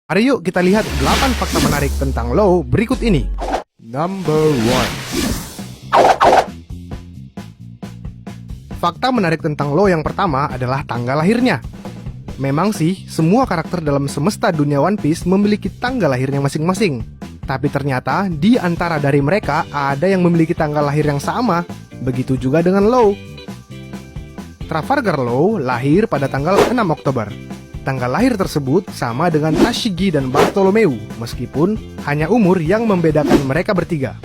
Mari yuk kita lihat 8 fakta menarik tentang Law berikut ini. Number 1. Fakta menarik tentang Law yang pertama adalah tanggal lahirnya. Memang sih, semua karakter dalam semesta dunia One Piece memiliki tanggal lahirnya masing-masing. Tapi ternyata, di antara dari mereka ada yang memiliki tanggal lahir yang sama. Begitu juga dengan Law. Trafalgar Law lahir pada tanggal 6 Oktober. Tanggal lahir tersebut sama dengan Tashigi dan Bartolomeu, meskipun hanya umur yang membedakan mereka bertiga.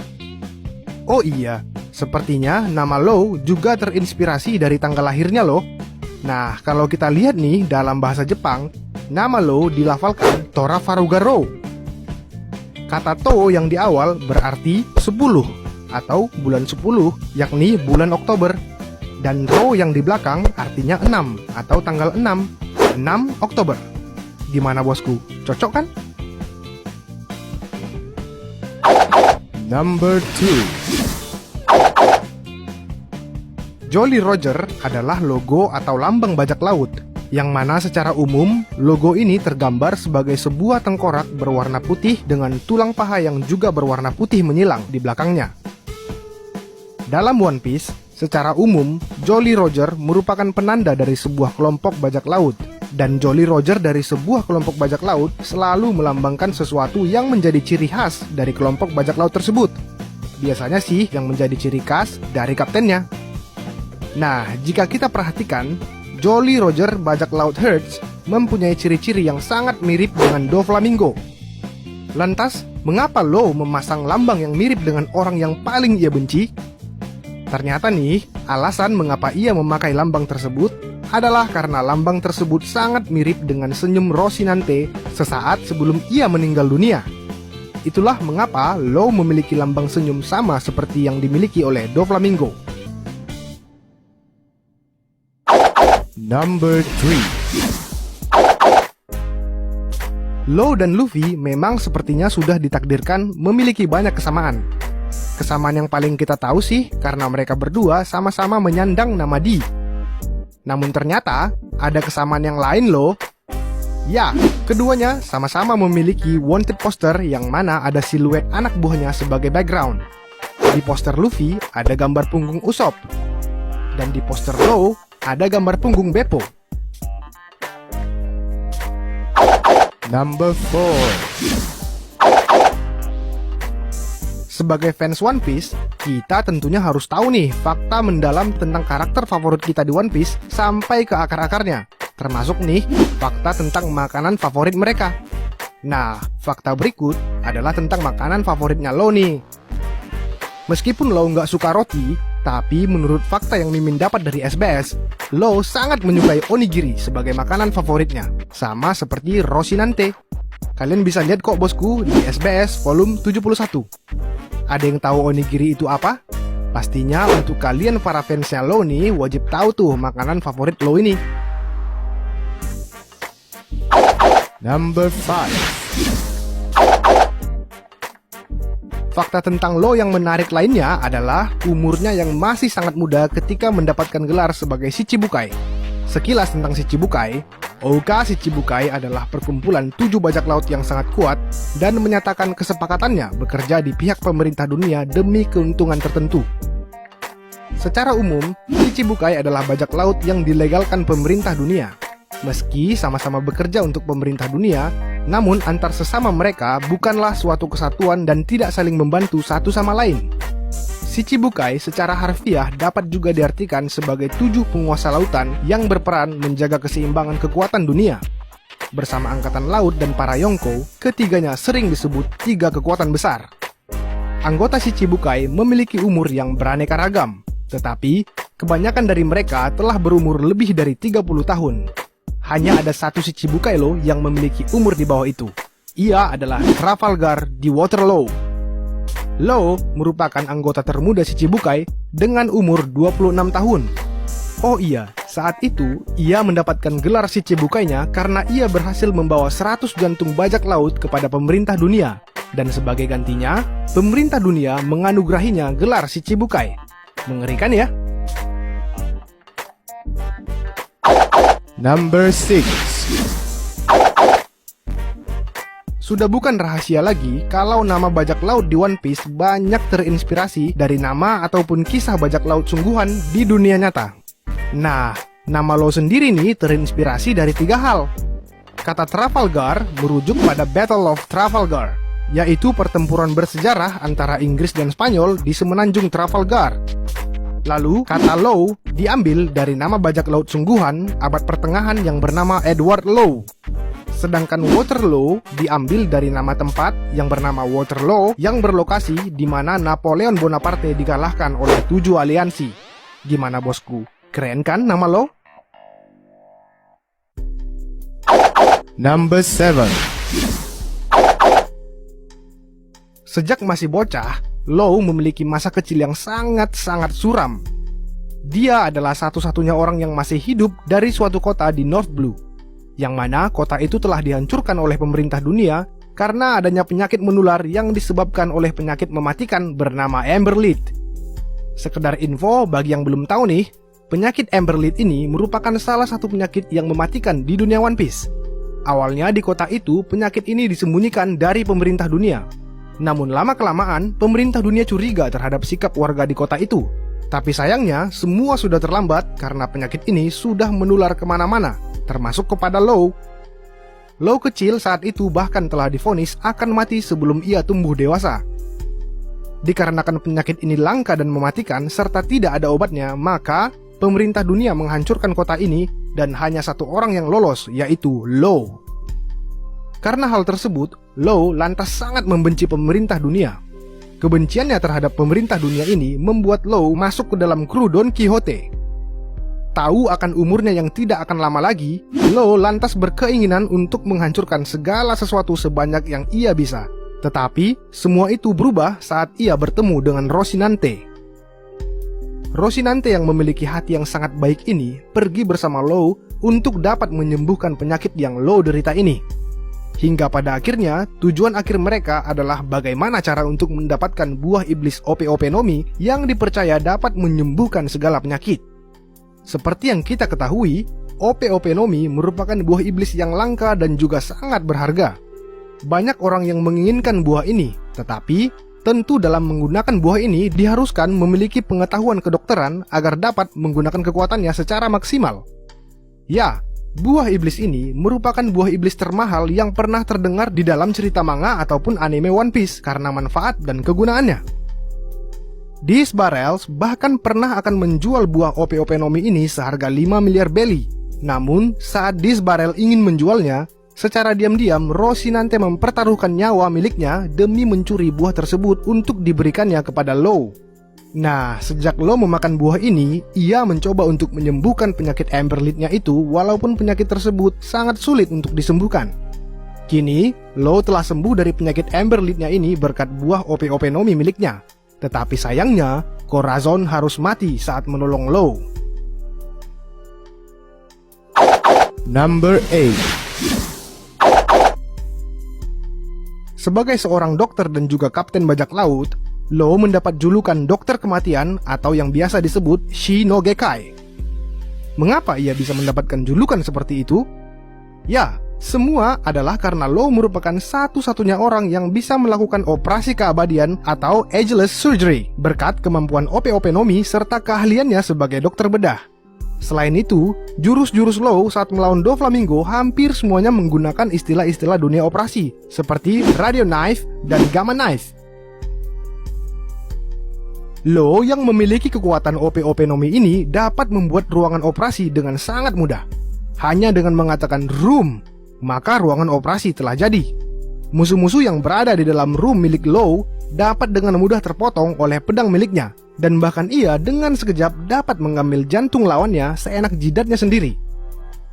Oh iya, sepertinya nama Law juga terinspirasi dari tanggal lahirnya loh. Nah, kalau kita lihat nih dalam bahasa Jepang, nama Law dilafalkan Tora Faruga Row. Kata To yang di awal berarti 10 atau bulan 10, yakni bulan Oktober. Dan Row yang di belakang artinya 6 atau tanggal 6 Oktober. Gimana bosku? Cocok kan? Number 2. Jolly Roger adalah logo atau lambang bajak laut, yang mana secara umum logo ini tergambar sebagai sebuah tengkorak berwarna putih dengan tulang paha yang juga berwarna putih menyilang di belakangnya. Dalam One Piece, secara umum, Jolly Roger merupakan penanda dari sebuah kelompok bajak laut. Dan Jolly Roger dari sebuah kelompok bajak laut selalu melambangkan sesuatu yang menjadi ciri khas dari kelompok bajak laut tersebut. Biasanya sih yang menjadi ciri khas dari kaptennya. Nah, jika kita perhatikan, Jolly Roger bajak laut Hertz mempunyai ciri-ciri yang sangat mirip dengan Doflamingo. Lantas, mengapa Law memasang lambang yang mirip dengan orang yang paling ia benci? Ternyata nih, alasan mengapa ia memakai lambang tersebut adalah karena lambang tersebut sangat mirip dengan senyum Rocinante sesaat sebelum ia meninggal dunia. Itulah mengapa Law memiliki lambang senyum sama seperti yang dimiliki oleh Doflamingo. Number 3. Law dan Luffy memang sepertinya sudah ditakdirkan memiliki banyak kesamaan. Kesamaan yang paling kita tahu sih karena mereka berdua sama-sama menyandang nama D. Namun ternyata ada kesamaan yang lain loh. Ya, keduanya sama-sama memiliki wanted poster yang mana ada siluet anak buahnya sebagai background. Di poster Luffy ada gambar punggung Usopp. Dan di poster Law ada gambar punggung Beppo. Number 4. Sebagai fans One Piece, kita tentunya harus tahu nih fakta mendalam tentang karakter favorit kita di One Piece sampai ke akar-akarnya. Termasuk nih fakta tentang makanan favorit mereka. Nah, fakta berikut adalah tentang makanan favoritnya Law nih. Meskipun Law nggak suka roti, tapi menurut fakta yang Mimin dapat dari SBS, Law sangat menyukai onigiri sebagai makanan favoritnya. Sama seperti Rocinante. Kalian bisa lihat kok bosku di SBS volume 71. Ada yang tahu onigiri itu apa? Pastinya untuk kalian para fansnya Law nih wajib tahu tuh makanan favorit Law ini. Number 5. Fakta tentang Law yang menarik lainnya adalah umurnya yang masih sangat muda ketika mendapatkan gelar sebagai Shichibukai. Sekilas tentang Shichibukai, Oka Shichibukai adalah perkumpulan 7 bajak laut yang sangat kuat dan menyatakan kesepakatannya bekerja di pihak pemerintah dunia demi keuntungan tertentu. Secara umum, Shichibukai adalah bajak laut yang dilegalkan pemerintah dunia. Meski sama-sama bekerja untuk pemerintah dunia, namun antar sesama mereka bukanlah suatu kesatuan dan tidak saling membantu satu sama lain. Shichibukai secara harfiah dapat juga diartikan sebagai 7 penguasa lautan yang berperan menjaga keseimbangan kekuatan dunia. Bersama Angkatan Laut dan para Yonko, ketiganya sering disebut 3 kekuatan besar. Anggota Shichibukai memiliki umur yang beraneka ragam, tetapi kebanyakan dari mereka telah berumur lebih dari 30 tahun. Hanya ada satu Shichibukai loh yang memiliki umur di bawah itu. Ia adalah Trafalgar di Waterloo. Law merupakan anggota termuda Shichibukai dengan umur 26 tahun. Oh iya, saat itu ia mendapatkan gelar Shichibukainya karena ia berhasil membawa 100 jantung bajak laut kepada pemerintah dunia. Dan sebagai gantinya, pemerintah dunia menganugerahinya gelar Shichibukai. Mengerikan ya? Number 6. Sudah bukan rahasia lagi kalau nama bajak laut di One Piece banyak terinspirasi dari nama ataupun kisah bajak laut sungguhan di dunia nyata. Nah, nama Law sendiri nih terinspirasi dari 3 hal. Kata Trafalgar merujuk pada Battle of Trafalgar, yaitu pertempuran bersejarah antara Inggris dan Spanyol di semenanjung Trafalgar. Lalu, kata Law diambil dari nama bajak laut sungguhan abad pertengahan yang bernama Edward Law. Sedangkan Waterloo diambil dari nama tempat yang bernama Waterloo yang berlokasi di mana Napoleon Bonaparte dikalahkan oleh 7 aliansi. Gimana bosku? Keren kan nama lo? Number 7. Sejak masih bocah, Law memiliki masa kecil yang sangat-sangat suram. Dia adalah satu-satunya orang yang masih hidup dari suatu kota di North Blue, yang mana kota itu telah dihancurkan oleh pemerintah dunia karena adanya penyakit menular yang disebabkan oleh penyakit mematikan bernama Amberlead. Sekedar info bagi yang belum tahu nih, penyakit Amberlead ini merupakan salah satu penyakit yang mematikan di dunia One Piece. Awalnya di kota itu penyakit ini disembunyikan dari pemerintah dunia. Namun lama-kelamaan pemerintah dunia curiga terhadap sikap warga di kota itu. Tapi sayangnya semua sudah terlambat karena penyakit ini sudah menular kemana-mana, termasuk kepada Law. Law kecil saat itu bahkan telah divonis akan mati sebelum ia tumbuh dewasa. Dikarenakan penyakit ini langka dan mematikan serta tidak ada obatnya, maka pemerintah dunia menghancurkan kota ini dan hanya satu orang yang lolos, yaitu Law. Karena hal tersebut, Law lantas sangat membenci pemerintah dunia. Kebenciannya terhadap pemerintah dunia ini membuat Law masuk ke dalam kru Don Quixote. Tahu akan umurnya yang tidak akan lama lagi, Law lantas berkeinginan untuk menghancurkan segala sesuatu sebanyak yang ia bisa. Tetapi, semua itu berubah saat ia bertemu dengan Rocinante. Rocinante yang memiliki hati yang sangat baik ini pergi bersama Law untuk dapat menyembuhkan penyakit yang Law derita ini. Hingga pada akhirnya, tujuan akhir mereka adalah bagaimana cara untuk mendapatkan buah iblis Ope-Ope no Mi yang dipercaya dapat menyembuhkan segala penyakit. Seperti yang kita ketahui, Ope-Ope no Mi merupakan buah iblis yang langka dan juga sangat berharga. Banyak orang yang menginginkan buah ini, tetapi tentu dalam menggunakan buah ini diharuskan memiliki pengetahuan kedokteran agar dapat menggunakan kekuatannya secara maksimal. Ya, buah iblis ini merupakan buah iblis termahal yang pernah terdengar di dalam cerita manga ataupun anime One Piece karena manfaat dan kegunaannya. Dis Barrels bahkan pernah akan menjual buah Ope-Ope no Mi ini seharga 5 miliar belly. Namun, saat Dis Barrel ingin menjualnya, secara diam-diam Rocinante mempertaruhkan nyawa miliknya demi mencuri buah tersebut untuk diberikannya kepada Law. Nah, sejak Law memakan buah ini, ia mencoba untuk menyembuhkan penyakit Amberlead-nya itu walaupun penyakit tersebut sangat sulit untuk disembuhkan. Kini, Law telah sembuh dari penyakit Amberlead-nya ini berkat buah Ope-Ope no Mi miliknya. Tetapi sayangnya, Corazon harus mati saat menolong Law. Number 8. Sebagai seorang dokter dan juga kapten bajak laut, Law mendapat julukan dokter kematian atau yang biasa disebut Shi no Gekai. Mengapa ia bisa mendapatkan julukan seperti itu? Ya, semua adalah karena Law merupakan satu-satunya orang yang bisa melakukan operasi keabadian atau ageless surgery berkat kemampuan Ope-Ope no Mi serta keahliannya sebagai dokter bedah. Selain itu, jurus-jurus Law saat melawan Doflamingo hampir semuanya menggunakan istilah-istilah dunia operasi seperti radio knife dan gamma knife. Law yang memiliki kekuatan Ope-Ope no Mi ini dapat membuat ruangan operasi dengan sangat mudah. Hanya dengan mengatakan room, maka ruangan operasi telah jadi. Musuh-musuh yang berada di dalam room milik Law dapat dengan mudah terpotong oleh pedang miliknya, dan bahkan ia dengan sekejap dapat mengambil jantung lawannya seenak jidatnya sendiri.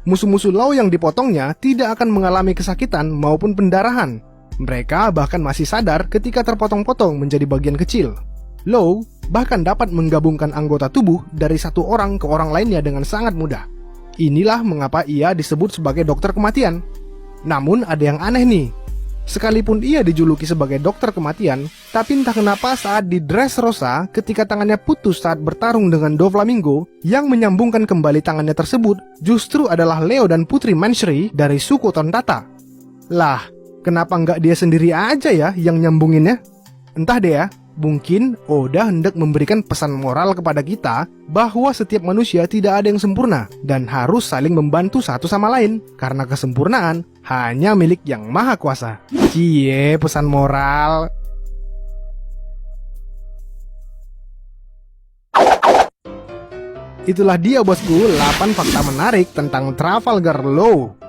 Musuh-musuh Law yang dipotongnya tidak akan mengalami kesakitan maupun pendarahan. Mereka bahkan masih sadar ketika terpotong-potong menjadi bagian kecil. Law bahkan dapat menggabungkan anggota tubuh dari satu orang ke orang lainnya dengan sangat mudah. Inilah mengapa ia disebut sebagai dokter kematian. Namun ada yang aneh nih. Sekalipun ia dijuluki sebagai dokter kematian, tapi entah kenapa saat di Dressrosa ketika tangannya putus saat bertarung dengan Doflamingo, yang menyambungkan kembali tangannya tersebut justru adalah Leo dan Putri Manchery dari suku Tontata. Lah, Kenapa nggak dia sendiri aja ya yang nyambunginnya? Entah deh ya, mungkin Oda hendak memberikan pesan moral kepada kita bahwa setiap manusia tidak ada yang sempurna dan harus saling membantu satu sama lain, karena kesempurnaan hanya milik yang maha kuasa. Cie, pesan moral. Itulah dia bosku, 8 fakta menarik tentang Trafalgar Law.